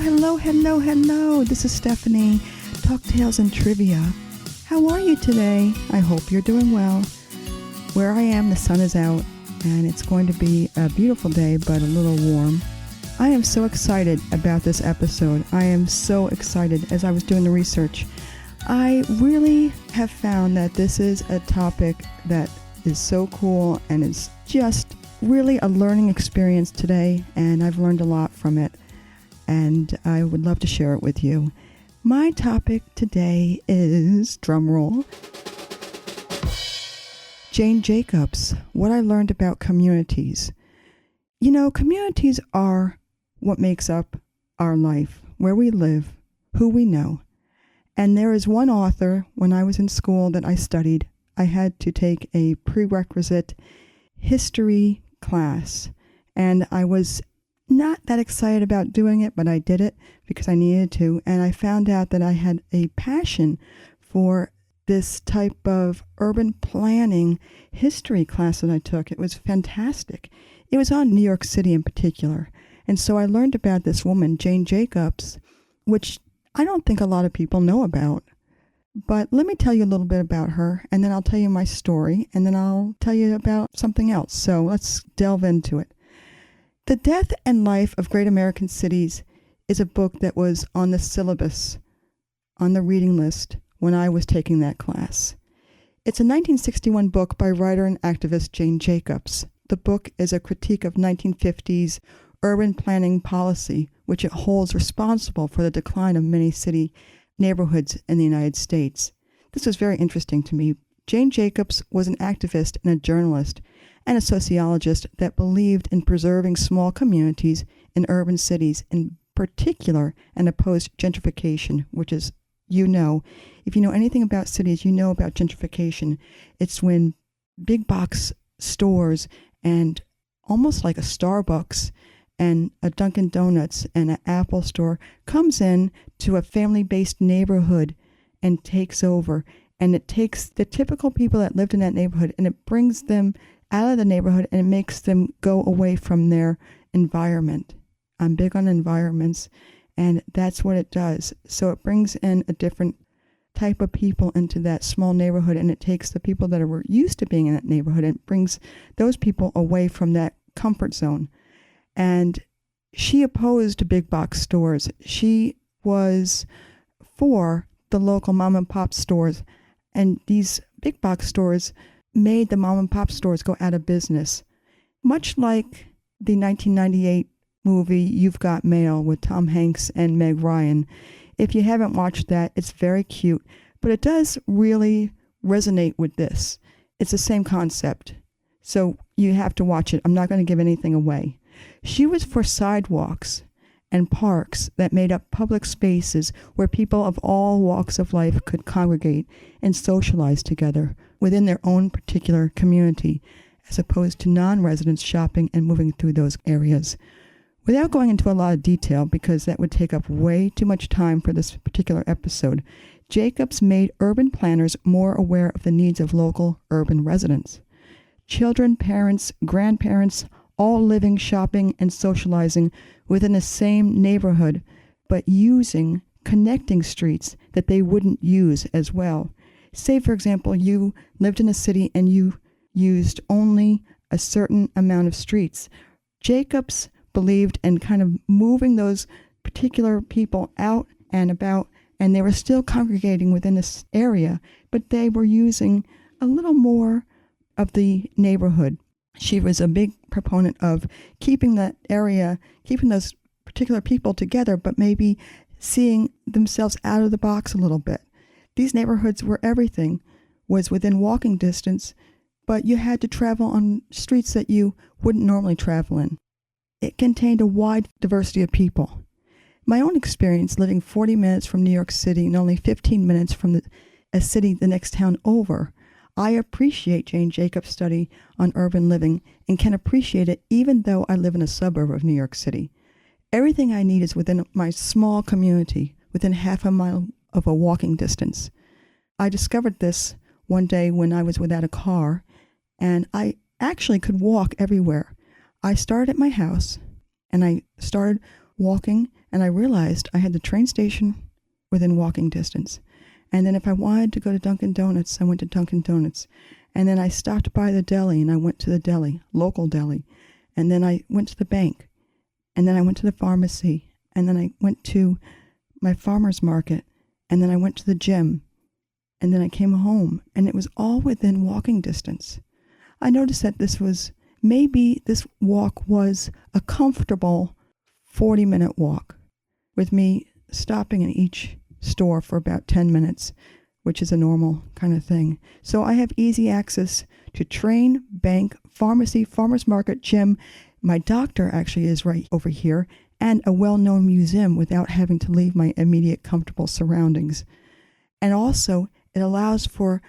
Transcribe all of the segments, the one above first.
Hello. This is Stephanie, Talk Tales and Trivia. How are you today? I hope you're doing well. Where I am, the sun is out, and it's going to be a beautiful day, but a little warm. I am so excited about this episode. I am so excited as I was doing the research. I really have found that this is a topic that is so cool and is just really a learning experience today, and I've learned a lot from it. And I would love to share it with you. My topic today is, drumroll, Jane Jacobs, what I learned about communities. You know, communities are what makes up our life, where we live, who we know. And there is one author, when I was in school that I studied, I had to take a prerequisite history class. And I was not that excited about doing it, but I did it because I needed to. And I found out that I had a passion for this type of urban planning history class that I took. It was fantastic. It was on New York City in particular. And so I learned about this woman, Jane Jacobs, which I don't think a lot of people know about. But let me tell you a little bit about her, and then I'll tell you my story, and then I'll tell you about something else. So let's delve into it. The Death and Life of Great American Cities is a book that was on the syllabus, on the reading list, when I was taking that class. It's a 1961 book by writer and activist Jane Jacobs. The book is a critique of 1950s urban planning policy, which it holds responsible for the decline of many city neighborhoods in the United States. This was very interesting to me. Jane Jacobs was an activist and a journalist and a sociologist that believed in preserving small communities in urban cities in particular and opposed gentrification, which is, if you know anything about cities, you know about gentrification. It's when big box stores and almost like a Starbucks and a Dunkin' Donuts and an Apple store comes in to a family-based neighborhood and takes over. And it takes the typical people that lived in that neighborhood and it brings them out of the neighborhood and it makes them go away from their environment. I'm big on environments, and that's what it does. So it brings in a different type of people into that small neighborhood, and it takes the people that were used to being in that neighborhood and brings those people away from that comfort zone. And she opposed big box stores. She was for the local mom and pop stores, and these big box stores made the mom and pop stores go out of business. Much like the 1998 movie You've Got Mail with Tom Hanks and Meg Ryan. If you haven't watched that, it's very cute, but it does really resonate with this. It's the same concept. So you have to watch it. I'm not going to give anything away. She was for sidewalks and parks that made up public spaces where people of all walks of life could congregate and socialize together within their own particular community, as opposed to non-residents shopping and moving through those areas. Without going into a lot of detail, because that would take up way too much time for this particular episode, Jacobs made urban planners more aware of the needs of local urban residents. Children, parents, grandparents, all living, shopping, and socializing within the same neighborhood, but using connecting streets that they wouldn't use as well. Say, for example, you lived in a city and you used only a certain amount of streets. Jacobs believed in kind of moving those particular people out and about, and they were still congregating within this area, but they were using a little more of the neighborhood. She was a big proponent of keeping that area, keeping those particular people together, but maybe seeing themselves out of the box a little bit. These neighborhoods where everything was within walking distance, but you had to travel on streets that you wouldn't normally travel in. It contained a wide diversity of people. My own experience living 40 minutes from New York City and only 15 minutes from a city the next town over, I appreciate Jane Jacobs' study on urban living and can appreciate it even though I live in a suburb of New York City. Everything I need is within my small community, within half a mile of a walking distance. I discovered this one day when I was without a car, and I actually could walk everywhere. I started at my house, and I started walking And I realized I had the train station within walking distance. And then if I wanted to go to Dunkin' Donuts, I went to Dunkin' Donuts. And then I stopped by the deli and I went to the deli, local deli. And then I went to the bank. And then I went to the pharmacy. And then I went to my farmer's market. And then I went to the gym. And then I came home. And it was all within walking distance. I noticed that maybe this walk was a comfortable 40-minute walk, with me stopping in each store for about 10 minutes, which is a normal kind of thing. So I have easy access to train, bank, pharmacy, farmer's market, gym. My doctor actually is right over here, and a well-known museum without having to leave my immediate comfortable surroundings. And also, it allows for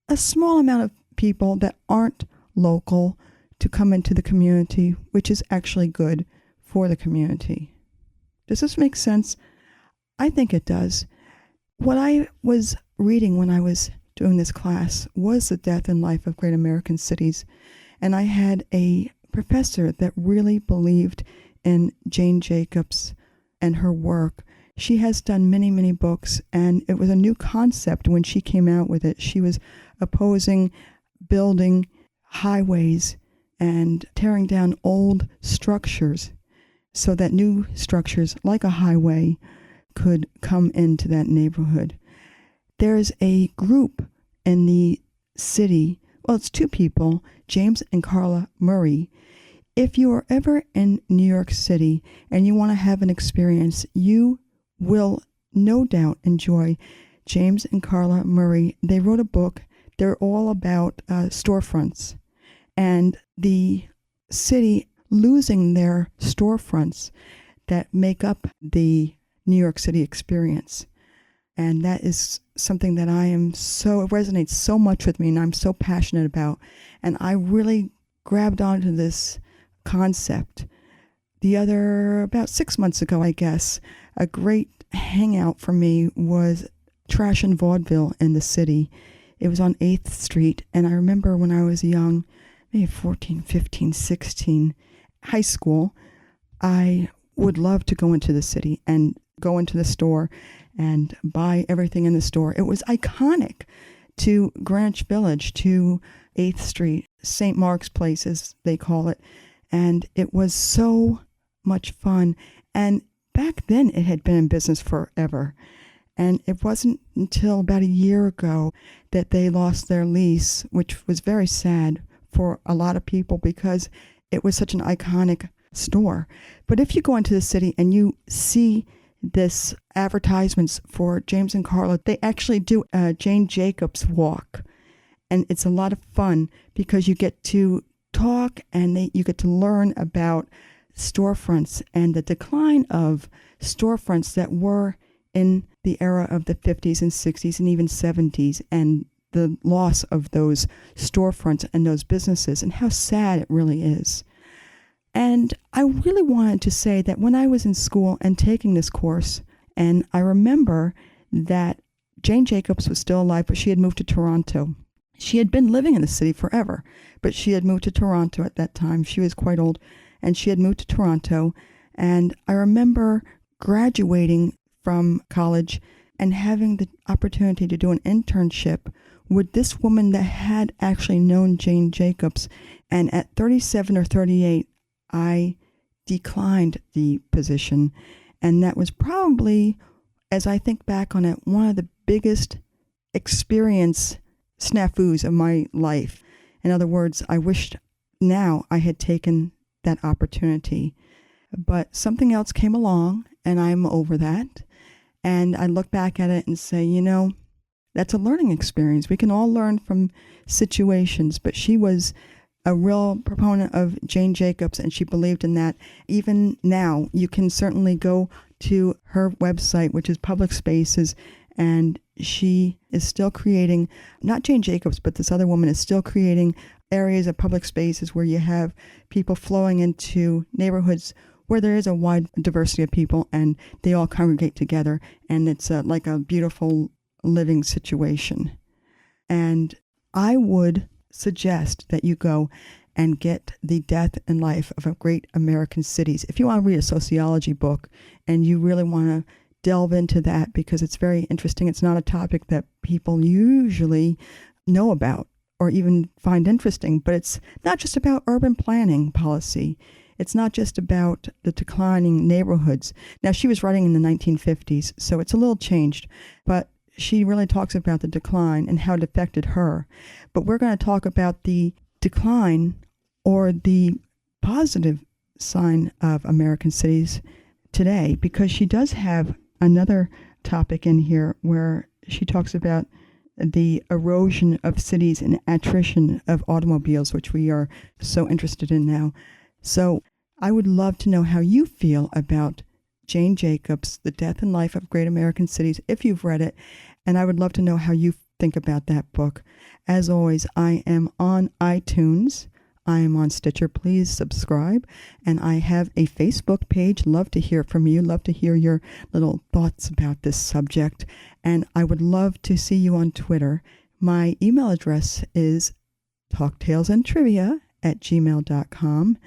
a small amount of people that aren't local to come into the community, which is actually good for the community. Does this make sense? I think it does. What I was reading when I was doing this class was The Death and Life of Great American Cities. And I had a professor that really believed in Jane Jacobs and her work. She has done many, many books, and it was a new concept when she came out with it. She was opposing building highways and tearing down old structures so that new structures like a highway could come into that neighborhood. There's a group in the city, well, it's two people, James and Carla Murray. If you are ever in New York City and you want to have an experience, you will no doubt enjoy James and Carla Murray. They wrote a book. They're all about storefronts and the city losing their storefronts that make up the New York City experience. And that is something that it resonates so much with me and I'm so passionate about. And I really grabbed onto this concept. About 6 months ago, I guess, a great hangout for me was Trash and Vaudeville in the city. It was on 8th Street. And I remember when I was young, maybe 14, 15, 16, high school, I would love to go into the city and go into the store and buy everything in the store. It was iconic to Greenwich Village, to 8th Street, St. Mark's Place, as they call it. And it was so much fun. And back then, it had been in business forever. And it wasn't until about a year ago that they lost their lease, which was very sad for a lot of people because it was such an iconic store. But if you go into the city and you see this advertisements for James and Carla, they actually do a Jane Jacobs walk. And it's a lot of fun because you get to talk and you get to learn about storefronts and the decline of storefronts that were in the era of the 50s and 60s and even 70s, and the loss of those storefronts and those businesses and how sad it really is. And I really wanted to say that when I was in school and taking this course, and I remember that Jane Jacobs was still alive, but she had moved to Toronto. She had been living in the city forever, but she had moved to Toronto at that time. She was quite old, and she had moved to Toronto. And I remember graduating from college and having the opportunity to do an internship with this woman that had actually known Jane Jacobs. And at 37 or 38, I declined the position. And that was probably, as I think back on it, one of the biggest experience snafus of my life. In other words, I wished now I had taken that opportunity. But something else came along, and I'm over that. And I look back at it and say, that's a learning experience. We can all learn from situations, but she was a real proponent of Jane Jacobs, and she believed in that. Even now, you can certainly go to her website, which is Public Spaces, and she is still creating, not Jane Jacobs, but this other woman is still creating areas of public spaces where you have people flowing into neighborhoods where there is a wide diversity of people and they all congregate together, and it's like a beautiful living situation. And I would suggest that you go and get the death and life of great American cities. If you want to read a sociology book and you really want to delve into that, because it's very interesting, it's not a topic that people usually know about or even find interesting, but it's not just about urban planning policy. It's not just about the declining neighborhoods. Now, she was writing in the 1950s, so it's a little changed, but she really talks about the decline and how it affected her. But we're going to talk about the decline or the positive sign of American cities today, because she does have another topic in here where she talks about the erosion of cities and attrition of automobiles, which we are so interested in now. So I would love to know how you feel about Jane Jacobs, The Death and Life of Great American Cities, if you've read it. And I would love to know how you think about that book. As always, I am on iTunes. I am on Stitcher. Please subscribe. And I have a Facebook page. Love to hear from you. Love to hear your little thoughts about this subject. And I would love to see you on Twitter. My email address is talktalesandtrivia@gmail.com.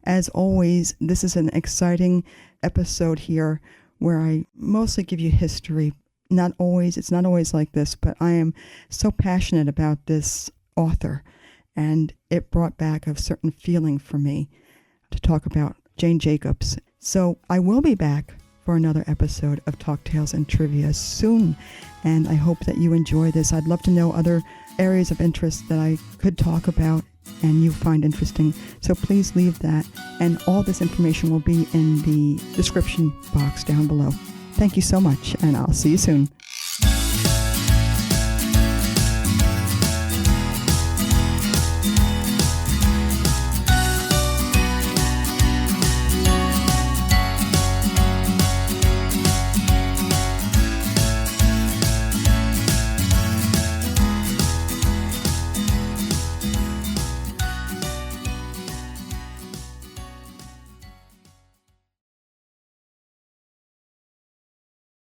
As always, this is an exciting episode here where I mostly give you history. It's not always like this, but I am so passionate about this author, and it brought back a certain feeling for me to talk about Jane Jacobs. So I will be back for another episode of Talk Tales and Trivia soon, and I hope that you enjoy this. I'd love to know other areas of interest that I could talk about and you find interesting. So please leave that, and all this information will be in the description box down below. Thank you so much, and I'll see you soon.